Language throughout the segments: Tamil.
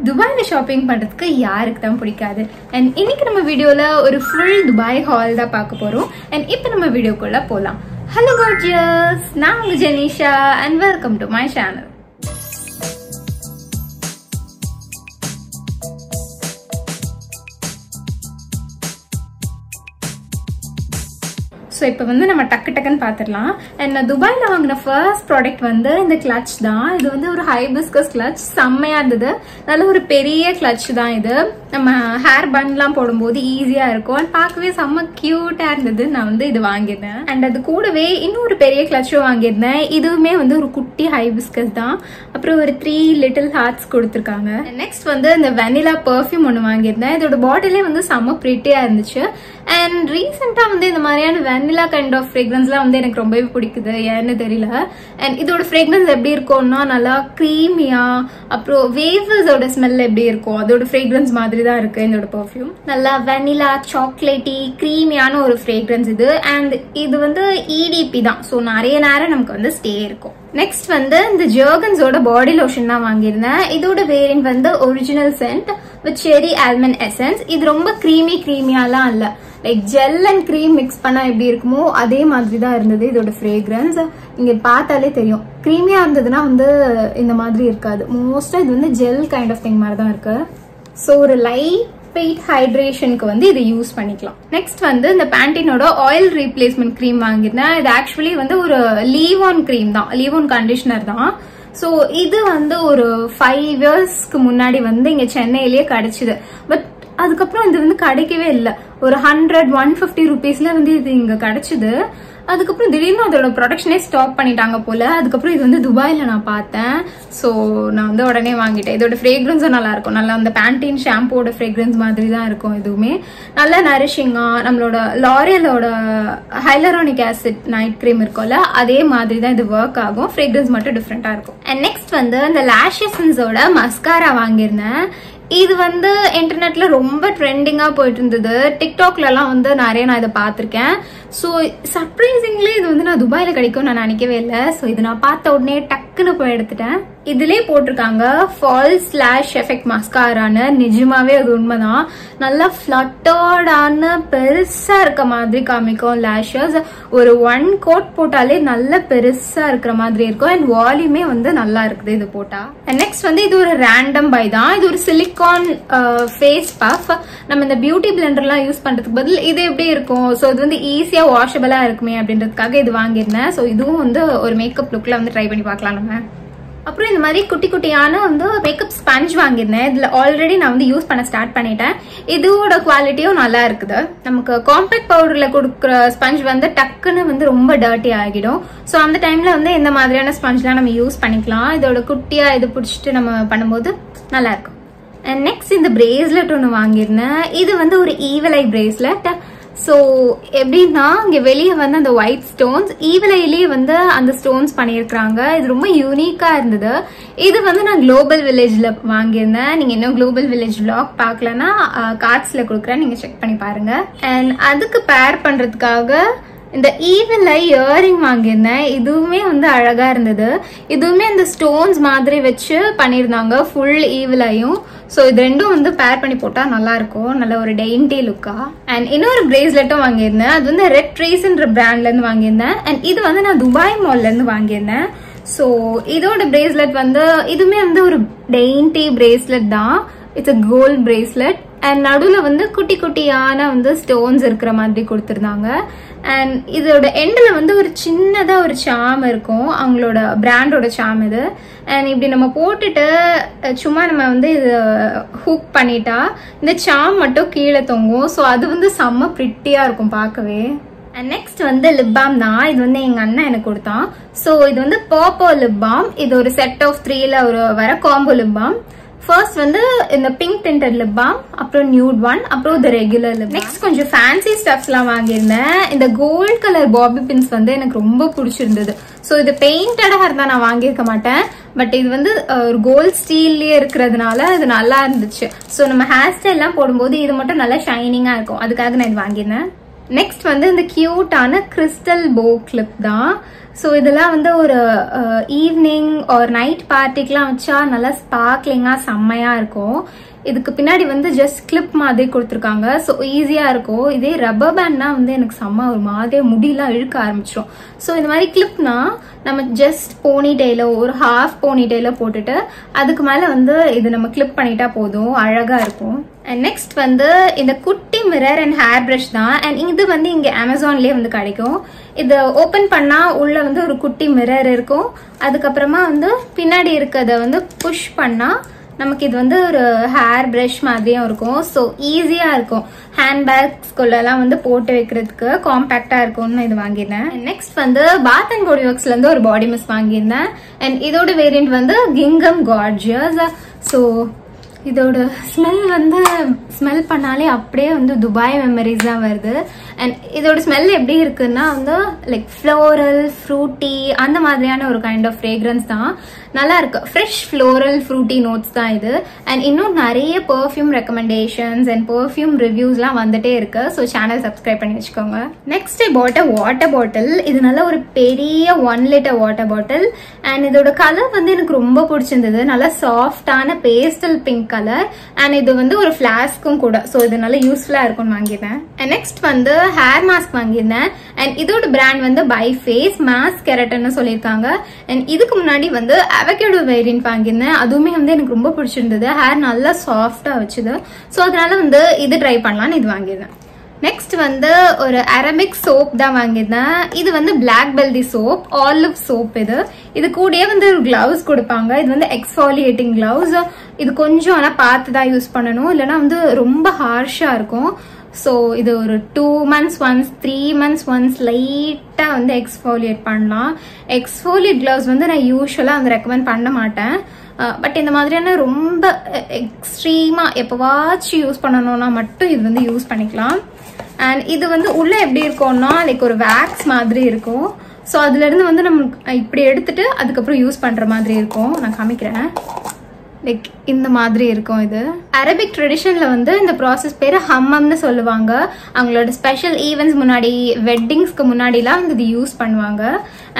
துபாயில ஷாப்பிங் பண்றதுக்கு யாருக்கு தான் பிடிக்காது. அண்ட் இன்னைக்கு நம்ம வீடியோல ஒரு ஃபுல் துபாய் ஹால் தான் பார்க்க போறோம். அண்ட் இப்போ நம்ம வீடியோக்குள்ள போலாம். ஹலோ கார்ஜியஸ், நான் உங்க Jenisha and welcome to my channel. So இப்போ வந்து நம்ம டக்குன்னு பார்த்துடலாம். அண்ட் நான் துபாயில் வாங்கின ஃபர்ஸ்ட் ப்ராடக்ட் வந்து இந்த கிளச் தான். இது வந்து ஒரு ஹைபிஸ்கஸ் கிளச், செம்மையா இருந்தது. நல்ல ஒரு பெரிய கிளச் தான் இது. நம்ம ஹேர் பன்லாம் போடும்போது ஈஸியா இருக்கும் அண்ட் பார்க்கவே செம்ம கியூட்டா இருந்தது. நான் வந்து இது வாங்கியிருந்தேன். அண்ட் அது கூடவே இன்னொரு பெரிய கிளச்சும் வாங்கியிருந்தேன். இதுவுமே வந்து ஒரு குட்டி ஹைபிஸ்கஸ் தான். அப்புறம் ஒரு 3 லிட்டில் ஹார்ட்ஸ் கொடுத்துருக்காங்க. நெக்ஸ்ட் வந்து இந்த வெனிலா பெர்ஃப்யூம் ஒன்று வாங்கியிருந்தேன். இதோட பாட்டிலே வந்து செம்ம பிரிட்டியா இருந்துச்சு. அண்ட் ரீசெண்டா வந்து இந்த மாதிரியான வெனிலா கைண்ட் ஆஃப் ஃப்ரேக்ரன்ஸ்லாம் வந்து எனக்கு ரொம்பவே பிடிக்குது, ஏன்னு தெரியல. அண்ட் இதோட ஃப்ரேக்ரன்ஸ் எப்படி இருக்கும்னா நல்லா க்ரீமியா, அப்புறம் வேஃபர்ஸோட ஸ்மெல் எப்படி இருக்கும் அதோட ஃப்ரேக்ரன்ஸ் மாதிரி தான் இருக்கு இதோட பெர்ஃப்யூம். நல்லா வெனிலா சாக்லேட்டி க்ரீமியான ஒரு ஃப்ரேக்ரன்ஸ் இது. அண்ட் இது வந்து EDP தான், ஸோ நிறைய நேரம் நமக்கு வந்து ஸ்டே இருக்கும். நெக்ஸ்ட் வந்து இந்த ஜெர்கன்ஸோட பாடி லோஷன் தான் வாங்கியிருந்தேன். இதோட வேரியன்ட் வந்து ஒரிஜினல் சென்ட் வித் செரி ஆல்மண்ட் எசன்ஸ். இது ரொம்ப கிரீமியாலாம் இல்ல, like gel and cream mix பண்ணா எப்படி இருக்குமோ அதே மாதிரி தான் இருந்தது இதோட ஃப்ரேக்ரன்ஸ். இங்க பார்த்தாலே தெரியும், கிரீமியா இருந்ததுன்னா வந்து இந்த மாதிரி இருக்காது. மோஸ்டா இது வந்து ஜெல் கைண்ட் ஆஃப் திங் மாதிரி தான் இருக்கு. ஸோ ஒரு லைட் வெயிட் ஹைட்ரேஷனுக்கு வந்து இதை யூஸ் பண்ணிக்கலாம். நெக்ஸ்ட் வந்து இந்த பேண்டீனோட ஆயில் ரீப்ளேஸ்மெண்ட் கிரீம் வாங்கியிருந்தேன். இது ஆக்சுவலி வந்து ஒரு லீவ்-ஆன் கிரீம் தான், லீவ்-ஆன் கண்டிஷனர் தான். ஸோ இது வந்து ஒரு 5 இயர்ஸ்க்கு முன்னாடி வந்து இங்க சென்னையிலேயே கிடைச்சது. பட் அதுக்கப்புறம் இது வந்து கிடைக்கவே இல்லை. ஒரு 100-150 ருபீஸ்ல வந்து இது இங்க கிடைச்சது. அதுக்கப்புறம் திடீர்னு அதோட ப்ரொடக்ஷனே ஸ்டாப் பண்ணிட்டாங்க போல. அதுக்கப்புறம் இது வந்து துபாயில நான் பார்த்தேன். ஸோ நான் வந்து உடனே வாங்கிட்டேன். இதோட ஃப்ரேக்ரன்ஸும் நல்லா இருக்கும். நல்லா அந்த பேண்டீன் ஷாம்போட ஃப்ரேக்ரன்ஸ் மாதிரி தான் இருக்கும். இதுவுமே நல்லா நரிஷிங்கா, நம்மளோட லாரியலோட ஹைலரானிக் ஆசிட் நைட் கிரீம் இருக்கும்ல, அதே மாதிரி தான் இது ஒர்க் ஆகும். ஃப்ரேக்ரன்ஸ் மட்டும் டிஃப்ரெண்டா இருக்கும். அண்ட் நெக்ஸ்ட் வந்து இந்த லாஷ் எசன்ஸோட மஸ்காரா வாங்கியிருந்தேன். இது வந்து இன்டர்நெட்ல ரொம்ப ட்ரெண்டிங்கா போயிட்டு இருந்தது. டிக்டாக்ல எல்லாம் வந்து நிறைய நான் இதை பார்த்திருக்கேன். ஸோ சர்ப்ரைசிங்லி இது வந்து நான் துபாயில கிடைக்கும் நான் நினைக்கவே இல்லை. ஸோ இது நான் பார்த்த உடனே டக்குன்னு போய் எடுத்துட்டேன். இதுலயே போட்டிருக்காங்க ஃபால்ஸ் லாஷ் எஃபெக்ட் மஸ்காரான்னு. நிஜமாவே அது உண்மைதான். நல்லா ஃபிளட்டர்டான பெருசா இருக்க மாதிரி காமிக்கும் லாஷஸ். ஒரு 1 கோட் போட்டாலே நல்ல பெருசா இருக்கிற மாதிரி இருக்கும். அண்ட் வால்யூமே வந்து நல்லா இருக்குது இது போட்டா. நெக்ஸ்ட் வந்து இது ஒரு ரேண்டம் பை தான். இது ஒரு சிலிகான் ஃபேஸ் பஃப். நம்ம இந்த பியூட்டி பிளெண்டர்லாம் யூஸ் பண்றதுக்கு பதில் இது எப்படி இருக்கும், ஸோ இது வந்து ஈஸியா வாஷபிளா இருக்குமே அப்படின்றதுக்காக இது வாங்கியிருந்தேன். ஸோ இதுவும் வந்து ஒரு மேக்கப் லுக்ல வந்து ட்ரை பண்ணி பார்க்கலாம் நம்ம. அப்புறம் இந்த மாதிரி குட்டி குட்டியான வந்து மேக்கப் ஸ்பஞ்ச் வாங்கியிருந்தேன். இதுல ஆல்ரெடி நான் வந்து யூஸ் பண்ண ஸ்டார்ட் பண்ணிட்டேன். இதோட குவாலிட்டியும் நல்லா இருக்குது. நமக்கு காம்பேக்ட் பவுடர்ல கொடுக்குற ஸ்பஞ்ச் வந்து டக்குன்னு வந்து ரொம்ப டர்ட்டி ஆகிடும். ஸோ அந்த டைம்ல வந்து இந்த மாதிரியான ஸ்பஞ்ச்லாம் நம்ம யூஸ் பண்ணிக்கலாம். இதோட குட்டியா இது பிடிச்சிட்டு நம்ம பண்ணும்போது நல்லா இருக்கும். அண்ட் நெக்ஸ்ட் இந்த பிரேஸ்லெட் ஒன்று வாங்கியிருந்தேன். இது வந்து ஒரு ஈவல் ஐ பிரேஸ்லெட். ஸோ எப்படின்னா இங்க வெளியே வந்து அந்த ஒயிட் ஸ்டோன்ஸ், ஈவல் ஐலயே வந்து அந்த ஸ்டோன்ஸ் பண்ணியிருக்காங்க. இது ரொம்ப யூனிக்கா இருந்தது. இது வந்து நான் குளோபல் வில்லேஜ்ல வாங்கியிருந்தேன். நீங்க இன்னும் குளோபல் வில்லேஜ் vlog பார்க்கலன்னா கார்ட்ஸ்ல கொடுக்குறேன், நீங்க செக் பண்ணி பாருங்க. அண்ட் அதுக்கு பேர் பண்றதுக்காக இந்த ஈவல் ஐ இயரிங் வாங்கியிருந்தேன். இதுவுமே வந்து அழகா இருந்தது. இதுவுமே இந்த ஸ்டோன்ஸ் மாதிரி வச்சு பண்ணியிருந்தாங்க ஃபுல் ஈவல் ஐயும். ஸோ இது ரெண்டும் வந்து பேர் பண்ணி போட்டா நல்லா இருக்கும், நல்ல ஒரு டெயின்டி லுக்கா. அண்ட் இன்னொரு பிரேஸ்லெட்டும் வாங்கியிருந்தேன். அது வந்து ரெட் ட்ரேஸ்ன்ற பிராண்ட்ல இருந்து வாங்கியிருந்தேன். அண்ட் இது வந்து நான் துபாய் மால்ல இருந்து வாங்கியிருந்தேன். ஸோ இதோட பிரேஸ்லெட் வந்து இதுவுமே வந்து ஒரு டெயின்டி பிரேஸ்லெட் தான். It's a gold bracelet. And நடுவில் வந்து குட்டி குட்டியான வந்து ஸ்டோன்ஸ் இருக்கிற மாதிரி கொடுத்துருந்தாங்க. அண்ட் இதோட எண்ட்ல வந்து ஒரு சின்னதா ஒரு சாம் இருக்கும், அவங்களோட பிராண்டோட சாம் இது. அண்ட் இப்படி நம்ம போட்டுட்டு சும்மா நம்ம வந்து இது ஹூக் பண்ணிட்டா இந்த சாம் மட்டும் கீழே தொங்கும். ஸோ அது வந்து செம்ம பிரிட்டியா இருக்கும் பார்க்கவே. அண்ட் நெக்ஸ்ட் வந்து லிப் பாம் தான். இது வந்து எங்க அண்ணன் எனக்கு கொடுத்தான். ஸோ இது வந்து பர்போ லிப் பாம். இது ஒரு செட் ஆஃப் 3ல ஒரு வர காம்போ லிப் பாம். ஃபர்ஸ்ட் வந்து இந்த பிங்க் டிண்டட் லிப் பாம், அப்புறம் நியூட் ஒன், அப்புறம் இந்த ரெகுலர் லிப். நெக்ஸ்ட் கொஞ்சம் ஃபேன்சி ஸ்டப்ஸ்லாம் வாங்கியிருந்தேன். இந்த கோல்ட் கலர் பாபி பின்ஸ் வந்து எனக்கு ரொம்ப பிடிச்சிருந்தது. ஸோ இது பெயிண்டடாக இருந்தால் நான் வாங்கியிருக்க மாட்டேன். பட் இது வந்து ஒரு கோல்ட் ஸ்டீல்லேயே இருக்கிறதுனால இது நல்லா இருந்துச்சு. ஸோ நம்ம ஹேர் ஸ்டைல்லாம் போடும்போது இது மட்டும் நல்லா ஷைனிங்காக இருக்கும், அதுக்காக நான் இது வாங்கியிருந்தேன். நெக்ஸ்ட் வந்து இந்த கியூட்டான கிறிஸ்டல் போ கிளிப் தான். ஸோ இதெல்லாம் வந்து ஒரு ஈவினிங் ஒரு நைட் பார்ட்டிக்கெலாம் வச்சா நல்லா ஸ்பார்க்லிங்காக செம்மையாக இருக்கும். இதுக்கு பின்னாடி வந்து ஜஸ்ட் கிளிப் மாதிரி கொடுத்துருக்காங்க. ஸோ ஈஸியாக இருக்கும். இதே ரப்பர் பேண்ட்னா வந்து எனக்கு செம்ம ஒரு மாதிரியே முடியெல்லாம் இழுக்க ஆரம்பிச்சிடும். ஸோ இந்த மாதிரி கிளிப்னா நம்ம ஜஸ்ட் போனி டெய்லோ ஒரு ஹாஃப் போனி டெய்லோ போட்டுட்டு அதுக்கு மேலே வந்து இது நம்ம கிளிப் பண்ணிட்டா போதும், அழகாக இருக்கும். அண்ட் நெக்ஸ்ட் வந்து இந்த குட்டி மிரர் அண்ட் ஹேர் ப்ரஷ் தான். அண்ட் இது வந்து இங்கே அமேசான்லேயே வந்து கிடைக்கும். இதை ஓப்பன் பண்ணால் உள்ள வந்து ஒரு குட்டி மிரர் இருக்கும். அதுக்கப்புறமா வந்து பின்னாடி இருக்கிறத வந்து புஷ் பண்ணால் நமக்கு இது வந்து ஒரு ஹேர் ப்ரஷ் மாதிரியும் இருக்கும். ஸோ ஈஸியாக இருக்கும். ஹேண்ட்பேக்ஸ்குள்ளெல்லாம் வந்து போட்டு வைக்கிறதுக்கு காம்பேக்டாக இருக்கும்னு இது வாங்கியிருந்தேன். நெக்ஸ்ட் வந்து பாத் அண்ட் பாடி ஒர்க்ஸ்லேருந்து ஒரு பாடி மிஸ்ட் வாங்கியிருந்தேன். அண்ட் இதோட வேரியண்ட் வந்து கிங்கம் கார்ஜியஸ். ஸோ இதோட ஸ்மெல் வந்து ஸ்மெல் பண்ணாலே அப்படியே வந்து துபாய் மெமரிஸ் தான் வருது. அண்ட் இதோட ஸ்மெல் எப்படி இருக்குன்னா வந்து லைக் ஃப்ளோரல் ஃப்ரூட்டி அந்த மாதிரியான ஒரு கைண்ட் ஆஃப் ஃப்ரேக்ரன்ஸ் தான். நல்லா இருக்கு. ஃப்ரெஷ் ஃப்ளோரல் ஃப்ரூட்டி நோட்ஸ் தான் இது. அண்ட் இன்னும் நிறைய பெர்ஃப்யூம் ரெக்கமெண்டேஷன்ஸ் அண்ட் பெர்ஃப்யூம் ரிவ்யூஸ்லாம் வந்துட்டே இருக்கு. ஸோ சேனல் சப்ஸ்கிரைப் பண்ணி வச்சுக்கோங்க. நெக்ஸ்ட் பாட்ட வாட்டர் பாட்டில். இது நல்ல ஒரு பெரிய 1 லிட்டர் வாட்டர் பாட்டில். அண்ட் இதோட கலர் வந்து எனக்கு ரொம்ப பிடிச்சிருந்தது. நல்லா சாஃப்டான பேஸ்டல் பிங்க் கலர். அண்ட் இது வந்து ஒரு ஃபிளாஸ்க்கும் கூட. ஸோ இது நல்லா யூஸ்ஃபுல்லா இருக்கும்னு வாங்கியிருந்தேன். அண்ட் நெக்ஸ்ட் வந்து ஹேர் மாஸ்க் வாங்கியிருந்தேன். அண்ட் இதோட பிராண்ட் வந்து பை ஃபேஸ் மாஸ்க் கெரட்னு சொல்லியிருக்காங்க. அண்ட் இதுக்கு முன்னாடி வந்து அவகேடோ வேரியன்ட் வாங்கியிருந்தேன். அதுவுமே வந்து எனக்கு ரொம்ப பிடிச்சிருந்தது. ஹேர் நல்லா சாஃப்டா வச்சுது. ஸோ அதனால வந்து இது ட்ரை பண்ணலான்னு இது வாங்கியிருந்தேன். நெக்ஸ்ட் வந்து ஒரு அரபிக் சோப் தான் வாங்கியிருந்தேன். இது வந்து பிளாக் பெல்டி சோப், ஆலிவ் சோப். இது கூடயே வந்து ஒரு கிளவுஸ் கொடுப்பாங்க. இது வந்து எக்ஸ்ஃபாலியேட்டிங் கிளவுஸ். இது கொஞ்சம் ஆனால் பார்த்து தான் யூஸ் பண்ணணும், இல்லைன்னா வந்து ரொம்ப ஹார்ஷா இருக்கும். ஸோ இது ஒரு 2 months ஒன்ஸ் 3 months ஒன்ஸ் லைட்டாக வந்து எக்ஸ்ஃபோலியேட் பண்ணலாம். எக்ஸ்ஃபோலியேட் கிளவுஸ் வந்து நான் யூஸ்வலாக வந்து ரெக்கமெண்ட் பண்ண மாட்டேன். பட் இந்த மாதிரியான ரொம்ப எக்ஸ்ட்ரீமாக எப்போவாச்சும் யூஸ் பண்ணணும்னா மட்டும் இது வந்து யூஸ் பண்ணிக்கலாம். அண்ட் இது வந்து உள்ளே எப்படி இருக்கும்னா லைக் ஒரு வேக்ஸ் மாதிரி இருக்கும். ஸோ அதுலேருந்து வந்து நம்ம இப்படி எடுத்துட்டு அதுக்கப்புறம் யூஸ் பண்ணுற மாதிரி இருக்கும். நான் காமிக்கிறேன். லைக் இந்த மாதிரி இருக்கும். இது அரபிக் ட்ரெடிஷன்ல வந்து இந்த ப்ராசஸ் பேரு ஹம்மம்னு சொல்லுவாங்க. அவங்களோட ஸ்பெஷல் ஈவெண்ட்ஸ் முன்னாடி, வெட்டிங்ஸ்க்கு முன்னாடிலாம் வந்து இது யூஸ் பண்ணுவாங்க.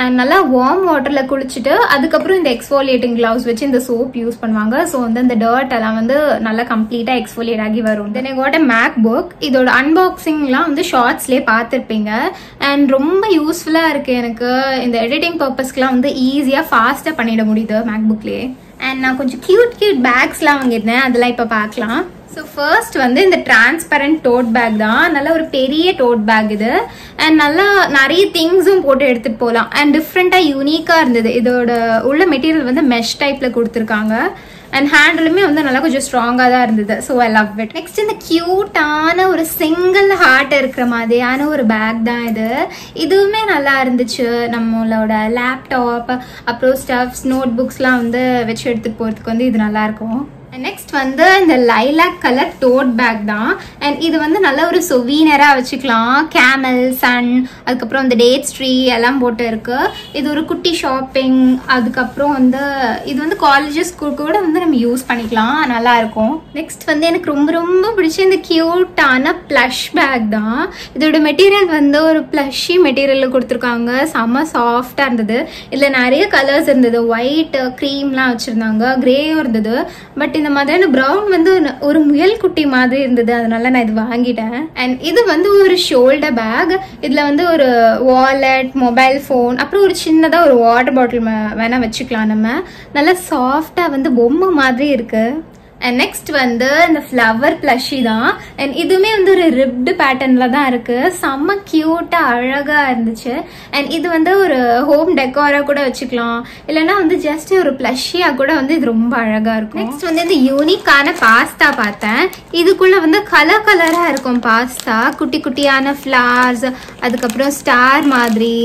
அண்ட் நல்லா வார்ம் வாட்டர்ல குளிச்சுட்டு அதுக்கப்புறம் இந்த எக்ஸ்ஃபோலியேட்டிங் கிளவுஸ் வச்சு இந்த சோப் யூஸ் பண்ணுவாங்க. ஸோ வந்து இந்த டர்ட் எல்லாம் வந்து நல்லா கம்ப்ளீட்டா எக்ஸ்ஃபோலியேட் ஆகி வரும். தென் ஐ காட் a MacBook. இதோட அன்பாக்சிங்லாம் வந்து ஷார்ட்ஸ்லேயே பார்த்துருப்பீங்க. அண்ட் ரொம்ப யூஸ்ஃபுல்லா இருக்கு. எனக்கு இந்த எடிட்டிங் பர்பஸ்க்குலாம் வந்து ஈஸியா ஃபாஸ்டா பண்ணிட முடியுது மேக்புக்லேயே. அண்ட் நான் கொஞ்சம் கியூட் பேக்ஸ்லாம் வாங்கியிருந்தேன். அதெல்லாம் இப்போ பார்க்கலாம். ஸோ ஃபர்ஸ்ட் வந்து இந்த டிரான்ஸ்பரண்ட் டோட் பேக் தான். நல்ல ஒரு பெரிய டோட் பேக் இது. அண்ட் நல்லா நிறைய திங்ஸும் போட்டு எடுத்துகிட்டு போகலாம். அண்ட் டிஃப்ரெண்ட்டாக யூனிக்காக இருந்தது. இதோட உள்ள மெட்டீரியல் வந்து மெஷ் டைப்பில் கொடுத்துருக்காங்க. அண்ட் ஹேண்டிலுமே வந்து நல்லா கொஞ்சம் ஸ்ட்ராங்காக தான் இருந்தது. So I love it. Next இந்த கியூட்டான ஒரு சிங்கிள் ஹார்ட் இருக்கிற மாதிரியான ஒரு பேக் தான் இது. இதுவுமே நல்லா இருந்துச்சு. நம்மளோட லேப்டாப் அப்புறம் ஸ்டஃப்ஸ் நோட் புக்ஸ்லாம் வந்து வச்சு எடுத்துகிட்டு போகிறதுக்கு வந்து இது நல்லாயிருக்கும். நெக்ஸ்ட் வந்து இந்த லைலாக் கலர் டோட் பேக் தான். அண்ட் இது வந்து நல்ல ஒரு சொவீனரா வச்சுக்கலாம். கேமல், சன், அதுக்கப்புறம் இந்த டேட்ஸ் ட்ரீ எல்லாம் போட்டு இருக்கு. இது ஒரு குட்டி ஷாப்பிங். அதுக்கப்புறம் வந்து இது வந்து காலேஜஸ் கூட வந்து நம்ம யூஸ் பண்ணிக்கலாம். நல்லா இருக்கும். நெக்ஸ்ட் வந்து எனக்கு ரொம்ப ரொம்ப பிடிச்ச இந்த கியூட்டான பிளஷ் பேக் தான். இதோட மெட்டீரியல் வந்து ஒரு பிளஷி மெட்டீரியல் கொடுத்துருக்காங்க. செம்ம சாஃப்டா இருந்தது. இதுல நிறைய கலர்ஸ் இருந்தது. ஒயிட், க்ரீம்லாம் வச்சிருந்தாங்க. கிரேயும் இருந்தது. பட் இந்த மாதிரியான ப்ரௌன் வந்து ஒரு முயல் குட்டி மாதிரி இருந்தது. அதனால நான் இது வாங்கிட்டேன். அண்ட் இது வந்து ஒரு ஷோல்டர் பேக். இதுல வந்து ஒரு வாலெட், மொபைல் போன், அப்புறம் ஒரு சின்னதா ஒரு வாட்டர் பாட்டில் வேணா வச்சுக்கலாம். நம்ம நல்லா சாஃப்டா வந்து பொம்மை மாதிரி இருக்கு. அண்ட் நெக்ஸ்ட் வந்து இந்த ஃப்ளவர் பிளஷி தான். அண்ட் இதுவுமே வந்து ஒரு ரிப்டு பேட்டர்ன்ல தான் இருக்கு. செம்ம கியூட்டா அழகா இருந்துச்சு. அண்ட் இது வந்து ஒரு ஹோம் டெக்கோரா கூட வச்சுக்கலாம், இல்லைன்னா வந்து ஜஸ்ட் ஒரு பிளஷியா கூட வந்து இது ரொம்ப அழகா இருக்கும். நெக்ஸ்ட் வந்து இந்த யூனிக்கான பாஸ்தா பார்த்தேன். இதுக்குள்ள வந்து கலர் கலரா இருக்கும் பாஸ்தா. குட்டி குட்டியான ஃபிளவர்ஸ், அதுக்கப்புறம் ஸ்டார் மாதிரி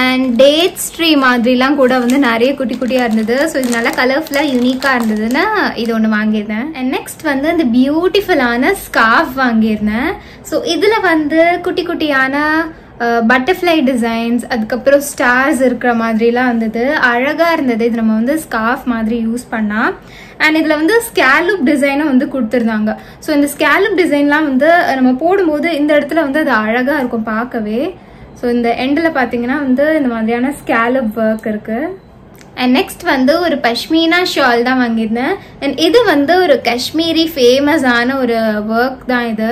அண்ட் டேட்ஸ் ட்ரீ மாதிரிலாம் கூட வந்து நிறைய குட்டி குட்டியா இருந்தது. ஸோ இது நல்லா கலர்ஃபுல்லா யூனிக்கா இருந்ததுன்னா இது ஒன்று வாங்கியிருந்தேன். அண்ட் நெக்ஸ்ட் வந்து இந்த பியூட்டிஃபுல்லான ஸ்கார்ஃப் வாங்கியிருந்தேன். ஸோ இதுல வந்து குட்டி குட்டியான பட்டர்ஃப்ளை டிசைன்ஸ், அதுக்கப்புறம் ஸ்டார்ஸ் இருக்கிற மாதிரிலாம் இருந்தது. அழகா இருந்தது. இது நம்ம வந்து ஸ்கார்ஃப் மாதிரி யூஸ் பண்ணா. அண்ட் இதுல வந்து ஸ்கேலூப் டிசைனும் வந்து கொடுத்துருந்தாங்க. ஸோ இந்த ஸ்கேலூப் டிசைன்லாம் வந்து நம்ம போடும்போது இந்த இடத்துல வந்து அது அழகா இருக்கும் பார்க்கவே. ஸோ இந்த எண்டில் பார்த்தீங்கன்னா வந்து இந்த மாதிரியான ஸ்கேலப் ஒர்க் இருக்கு. அண்ட் நெக்ஸ்ட் வந்து ஒரு பஷ்மீனா ஷால் தான் வாங்கியிருந்தேன். அண்ட் இது வந்து ஒரு காஷ்மீரி ஃபேமஸான ஒரு ஒர்க் தான் இது.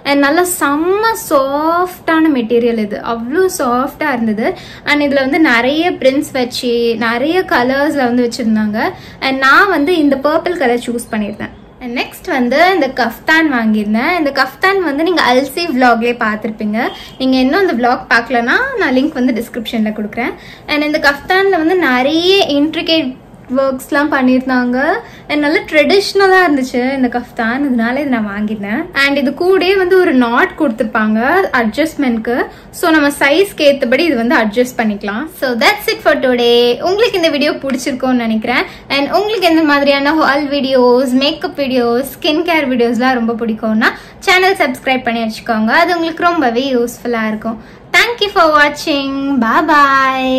அண்ட் நல்லா செம்ம சாஃப்டான மெட்டீரியல், இது அவ்வளோ சாஃப்டாக இருந்தது. அண்ட் இதில் வந்து நிறைய பிரிண்ட்ஸ் வச்சு நிறைய கலர்ஸில் வந்து வச்சுருந்தாங்க. அண்ட் நான் வந்து இந்த பர்பிள் கலர் சூஸ் பண்ணியிருந்தேன். நெக்ஸ்ட் வந்து இந்த கஃப்தான் வாங்கியிருந்தேன். இந்த கஃப்தான் வந்து நீங்கள் அல்சி விலாக்லேயே பார்த்துருப்பீங்க. நீங்கள் இன்னும் இந்த விலாக் பார்க்கலன்னா நான் லிங்க் வந்து டிஸ்கிரிப்ஷனில் கொடுக்குறேன். அண்ட் இந்த கஃப்தானில் வந்து நிறைய இன்ட்ரிகேட் ஒர்க்ஸ்லாம் பண்ணியிருந்தாங்க. அண்ட் நல்லா ட்ரெடிஷ்னலாக இருந்துச்சு இந்த கஃப்தான், இதனால இது நான் வாங்கினேன். அண்ட் இது கூடயே வந்து ஒரு நாட் கொடுத்துருப்பாங்க அட்ஜஸ்ட்மெண்ட்க்கு. ஸோ நம்ம சைஸ்க்கு ஏற்றபடி இது வந்து அட்ஜஸ்ட் பண்ணிக்கலாம். So that's it for today. உங்களுக்கு இந்த வீடியோ பிடிச்சிருக்கோன்னு நினைக்கிறேன். அண்ட் உங்களுக்கு எந்த மாதிரியான hall videos, makeup videos, skin care வீடியோஸ்லாம் ரொம்ப பிடிக்கும்னா சேனல் சப்ஸ்கிரைப் பண்ணி வச்சுக்கோங்க. அது உங்களுக்கு ரொம்பவே யூஸ்ஃபுல்லாக இருக்கும். தேங்க்யூ ஃபார் வாட்சிங். பாய்.